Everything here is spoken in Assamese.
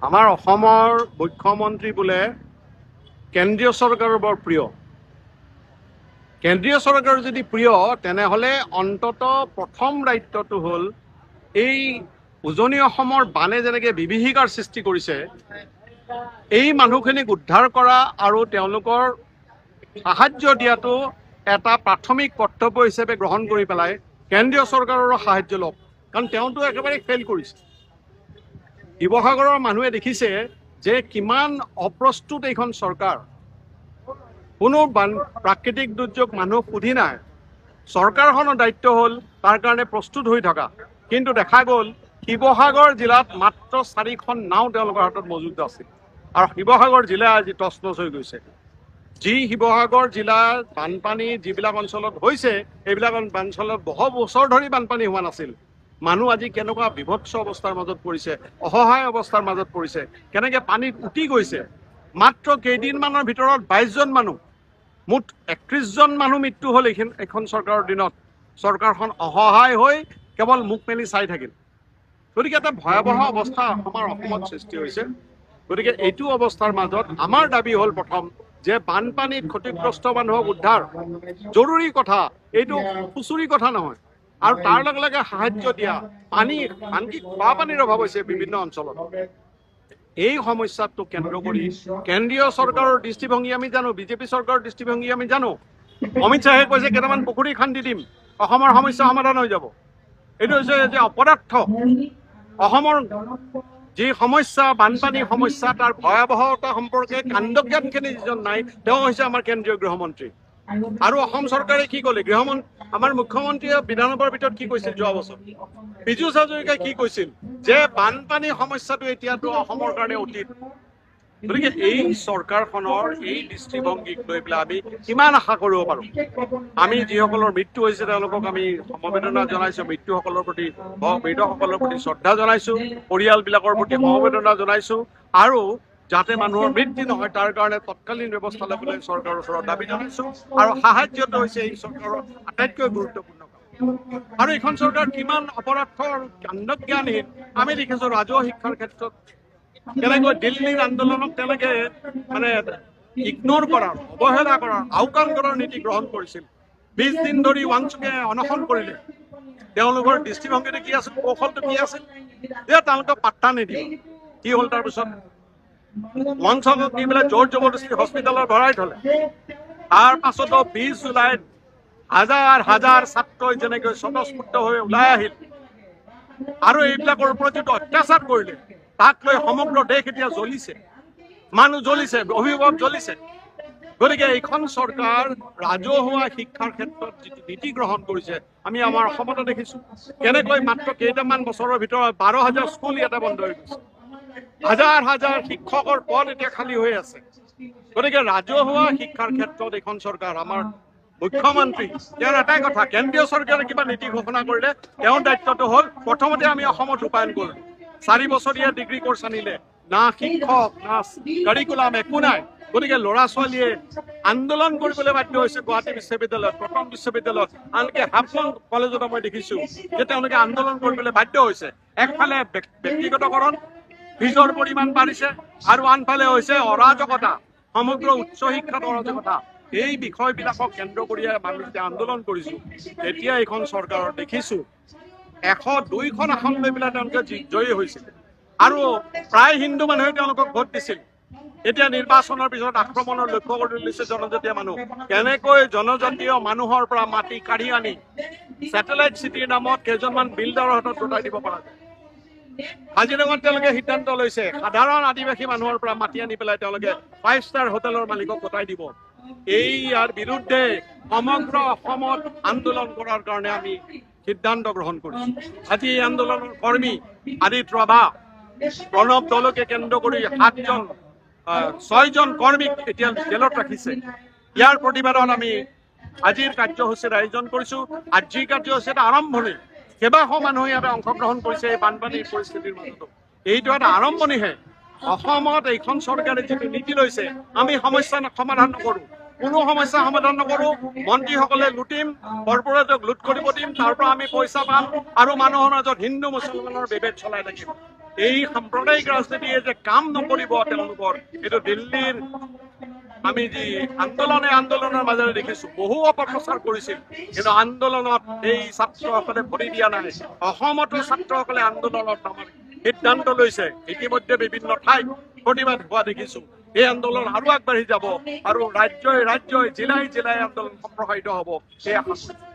আমাৰ অসমৰ মুখ্যমন্ত্ৰী বোলে কেন্দ্ৰীয় চৰকাৰৰ বৰ প্ৰিয়। কেন্দ্ৰীয় চৰকাৰ যদি প্ৰিয় তেনেহ'লে অন্ততঃ প্ৰথম দায়িত্বটো হ'ল এই উজনি অসমৰ বানে যেনেকৈ বিভীষিকাৰ সৃষ্টি কৰিছে, এই মানুহখিনিক উদ্ধাৰ কৰা আৰু তেওঁলোকৰ সাহায্য দিয়াটো এটা প্ৰাথমিক কৰ্তব্য হিচাপে গ্ৰহণ কৰি পেলাই কেন্দ্ৰীয় চৰকাৰৰো সাহায্য লওক, কাৰণ তেওঁতো একেবাৰে ফেইল কৰিছে। শিৱসাগৰৰ মানুহে দেখিছে যে কিমান অপ্ৰস্তুত এইখন চৰকাৰ। কোনো প্ৰাকৃতিক দুৰ্যোগ মানুহ সুধি নাই, চৰকাৰখনৰ দায়িত্ব হ'ল তাৰ কাৰণে প্ৰস্তুত হৈ থকা। কিন্তু দেখা গ'ল শিৱসাগৰ জিলাত মাত্ৰ 4খন নাও তেওঁলোকৰ হাতত মজুত আছিল, আৰু শিৱসাগৰ জিলা আজি তছনছ হৈ গৈছে। যি শিৱসাগৰ জিলাৰ বানপানী যিবিলাক অঞ্চলত হৈছে, এইবিলাক অঞ্চলত বহু বছৰ ধৰি বানপানী হোৱা নাছিল। মানুহ আজি কেনেকুৱা বিভৎস অৱস্থাৰ মাজত পৰিছে, অসহায় অৱস্থাৰ মাজত পৰিছে, কেনেকৈ পানীত উটি গৈছে। মাত্ৰ কেইদিনমানৰ ভিতৰত 22জন মানুহ, মুঠ 31জন মানুহ মৃত্যু হ'ল এইখন চৰকাৰৰ দিনত। চৰকাৰখন অসহায় হৈ কেৱল মুখ মেলি চাই থাকিল। গতিকে এটা ভয়াৱহ অৱস্থা আমাৰ অসমত সৃষ্টি হৈছে। গতিকে এইটো অৱস্থাৰ মাজত আমাৰ দাবী হ'ল প্ৰথম যে বানপানীত ক্ষতিগ্ৰস্ত মানুহক উদ্ধাৰ জৰুৰী কথা, এইটো খুচুৰি কথা নহয়। আৰু তাৰ লগে লগে সাহায্য দিয়া, পানী আনকি খোৱা পানীৰ অভাৱ হৈছে বিভিন্ন অঞ্চলত। এই সমস্যাটো কেন্দ্ৰ কৰি কেন্দ্ৰীয় চৰকাৰৰ দৃষ্টিভংগী আমি জানো, বিজেপি চৰকাৰৰ দৃষ্টিভংগী আমি জানো। অমিত শ্বাহে কৈছে কেইটামান পুখুৰী খান্দি দিম, অসমৰ সমস্যা সমাধান হৈ যাব। এইটো হৈছে যে অপদাৰ্থ। অসমৰ যি সমস্যা, বানপানী সমস্যা, তাৰ ভয়াৱহতা সম্পৰ্কে কাণ্ডজ্ঞানখিনি যিজন নাই, তেওঁ হৈছে আমাৰ কেন্দ্ৰীয় গৃহমন্ত্ৰী। আৰু অসম চৰকাৰে কি ক'লে? আমাৰ মুখ্যমন্ত্ৰীয়ে বিধানসভাৰ ভিতৰত কি কৈছিল যোৱা বছৰ? পীযুষ হাজৰিকাই কি কৈছিল? যে বানপানী সমস্যাটো এতিয়াতো অসমৰ কাৰণে অতীত। গতিকে এই চৰকাৰখনৰ এই দৃষ্টিভংগীক লৈ পেলাই আমি কিমান আশা কৰিব পাৰোঁ? আমি যিসকলৰ মৃত্যু হৈছে তেওঁলোকক আমি সমবেদনা জনাইছোঁ, মৃত্যুসকলৰ প্ৰতি মৃতসকলৰ প্ৰতি শ্ৰদ্ধা জনাইছোঁ, পৰিয়ালবিলাকৰ প্ৰতি সমবেদনা জনাইছোঁ, আৰু যাতে মানুহৰ মৃত্যু নহয় তাৰ কাৰণে তৎকালীন ব্যৱস্থা ল'বলৈ চৰকাৰৰ ওচৰত দাবী জনাইছোঁ। আৰু সাহায্যটো হৈছে এই চৰকাৰৰ আটাইতকৈ গুৰুত্বপূৰ্ণ কাম। আৰু এইখন চৰকাৰ কিমান অপদাৰ্থ আৰু কাণ্ডজ্ঞানহীন আমি দেখিছোঁ। ৰাজহুৱা শিক্ষাৰ ক্ষেত্ৰত কেনেকৈ দিল্লীৰ আন্দোলনক তেওঁলোকে ইগনোৰ কৰাৰ, অৱহেলা কৰাৰ, আওকাণ কৰাৰ নীতি গ্ৰহণ কৰিছিল। 20 দিন ধৰি ৱাংচুকে অনশন কৰিলে। তেওঁলোকৰ দৃষ্টিভংগীটো কি আছিল, কৌশলটো কি আছিল? যে তেওঁলোকক পাত্তা নিদিয়ে। কি হ'ল তাৰপিছত? ৱাংচকক নি পেলাই জোৰ জবৰদস্তি হস্পিটেলত ভৰাই থলে। তাৰ পাছতো 20 জুলাইত হাজাৰ হাজাৰ ছাত্ৰই যেনেকৈ স্বতঃস্ফূৰ্ত হৈ ওলাই আহিল আৰু এইবিলাকৰ ওপৰত যিটো অত্যাচাৰ কৰিলে, তাক লৈ সমগ্ৰ দেশ এতিয়া জ্বলিছে, মানুহ জ্বলিছে, অভিভাৱক জ্বলিছে। গতিকে এইখন চৰকাৰ ৰাজহুৱা শিক্ষাৰ ক্ষেত্ৰত যিটো নীতি গ্ৰহণ কৰিছে, আমি আমাৰ অসমতো দেখিছোঁ কেনেকৈ মাত্ৰ কেইটামান বছৰৰ ভিতৰত 12,000 স্কুল ইয়াতে বন্ধ হৈ গৈছে, হাজাৰ হাজাৰ শিক্ষকৰ পদ এতিয়া খালী হৈ আছে। গতিকে ৰাজহুৱা শিক্ষাৰ ক্ষেত্ৰত এইখন চৰকাৰ, আমাৰ মুখ্যমন্ত্ৰী, তেওঁৰ এটাই কথা, কেন্দ্ৰীয় চৰকাৰে কিবা নীতি ঘোষণা কৰিলে তেওঁৰ দায়িত্বটো হ'ল প্ৰথমতে আমি অসমত ৰূপায়ণ কৰিলোঁ। 4 বছৰীয়া ডিগ্ৰী কোৰ্চ আনিলে, না শিক্ষক না কাৰিকুলাম, একো নাই। গতিকে ল'ৰা ছোৱালীয়ে আন্দোলন কৰিবলৈ বাধ্য হৈছে। গুৱাহাটী বিশ্ববিদ্যালয়ত, কটন বিশ্ববিদ্যালয়ত, আনকি হাফলং কলেজতো মই দেখিছোঁ যে তেওঁলোকে আন্দোলন কৰিবলৈ বাধ্য হৈছে। একফালে ব্যক্তিগতকৰণ, ফিজৰ পৰিমাণ বাঢ়িছে, আৰু আনফালে হৈছে অৰাজকতা, সমগ্ৰ উচ্চ শিক্ষাত অৰাজকতা। এই বিষয়বিলাকক কেন্দ্ৰ কৰি আমি যেতিয়া আন্দোলন কৰিছোঁ, তেতিয়া এইখন চৰকাৰৰ দেখিছোঁ 102খন আসন লৈ পেলাই তেওঁলোকে জয়ী হৈছিল, আৰু প্ৰায় হিন্দু মানুহে তেওঁলোকক ভোট দিছিল। এতিয়া নিৰ্বাচনৰ পিছত আক্ৰমণৰ লক্ষ্য কৰি তুলিছে জনজাতীয় মানুহ। কেনেকৈ জনজাতীয় মানুহৰ পৰা মাটি কাঢ়ি আনি ছেটেলাইট চিটিৰ নামত কেইজনমান বিল্ডাৰৰ হাতত গতাই দিব পৰা যায়। কাজিৰঙাত তেওঁলোকে সিদ্ধান্ত লৈছে সাধাৰণ আদিবাসী মানুহৰ পৰা মাটি আনি পেলাই তেওঁলোকে 5 ষ্টাৰ হোটেলৰ মালিকক গতাই দিব। ইয়াৰ বিৰুদ্ধে সমগ্ৰ অসমত আন্দোলন কৰাৰ কাৰণে আমি সিদ্ধান্ত গ্ৰহণ কৰিছোঁ। আজি এই আন্দোলনৰ কৰ্মী আদিত ৰভা, প্ৰণৱ দলকে কেন্দ্ৰ কৰি 6জন কৰ্মীক এতিয়া জেলত ৰাখিছে। ইয়াৰ প্ৰতিবাদত আমি আজিৰ কাৰ্যসূচীৰ আয়োজন কৰিছোঁ। আজিৰ কাৰ্যসূচীৰ আৰম্ভণি, কেইবাশ মানুহে ইয়াতে অংশগ্ৰহণ কৰিছে এই বানপানীৰ পৰিস্থিতিৰ মাজতো। এইটো এটা আৰম্ভণিহে। অসমত এইখন চৰকাৰে যিটো নীতি লৈছে, আমি সমস্যা সমাধান নকৰোঁ, কোনো সমস্যা সমাধান নকৰোঁ। মন্ত্ৰীসকলে লুটিম, কৰ্পৰেটক লুট কৰিব দিম, তাৰ পৰা আমি পইচা পাম, আৰু মানুহৰ মাজত হিন্দু মুছলমানৰ বিভেদ চলাই থাকিম। এই সাম্প্ৰদায়িক ৰাজনীতিয়ে যে কাম নকৰিব তেওঁলোকৰ, এইটো দিল্লীৰ আমি যি আন্দোলনৰ মাজেৰে দেখিছো বহু অপপ্ৰচাৰ কৰিছিল, কিন্তু আন্দোলনত এই ছাত্ৰসকলে ভৰি দিয়া নাই। অসমতো ছাত্ৰসকলে আন্দোলনত নামাৰ সিদ্ধান্ত লৈছে। ইতিমধ্যে বিভিন্ন ঠাইত প্ৰতিবাদ হোৱা দেখিছো। এই আন্দোলন আৰু আগবাঢ়ি যাব আৰু ৰাজ্যই জিলাই আন্দোলন সম্প্ৰসাৰিত হ'ব, এই আশা কৰিছো।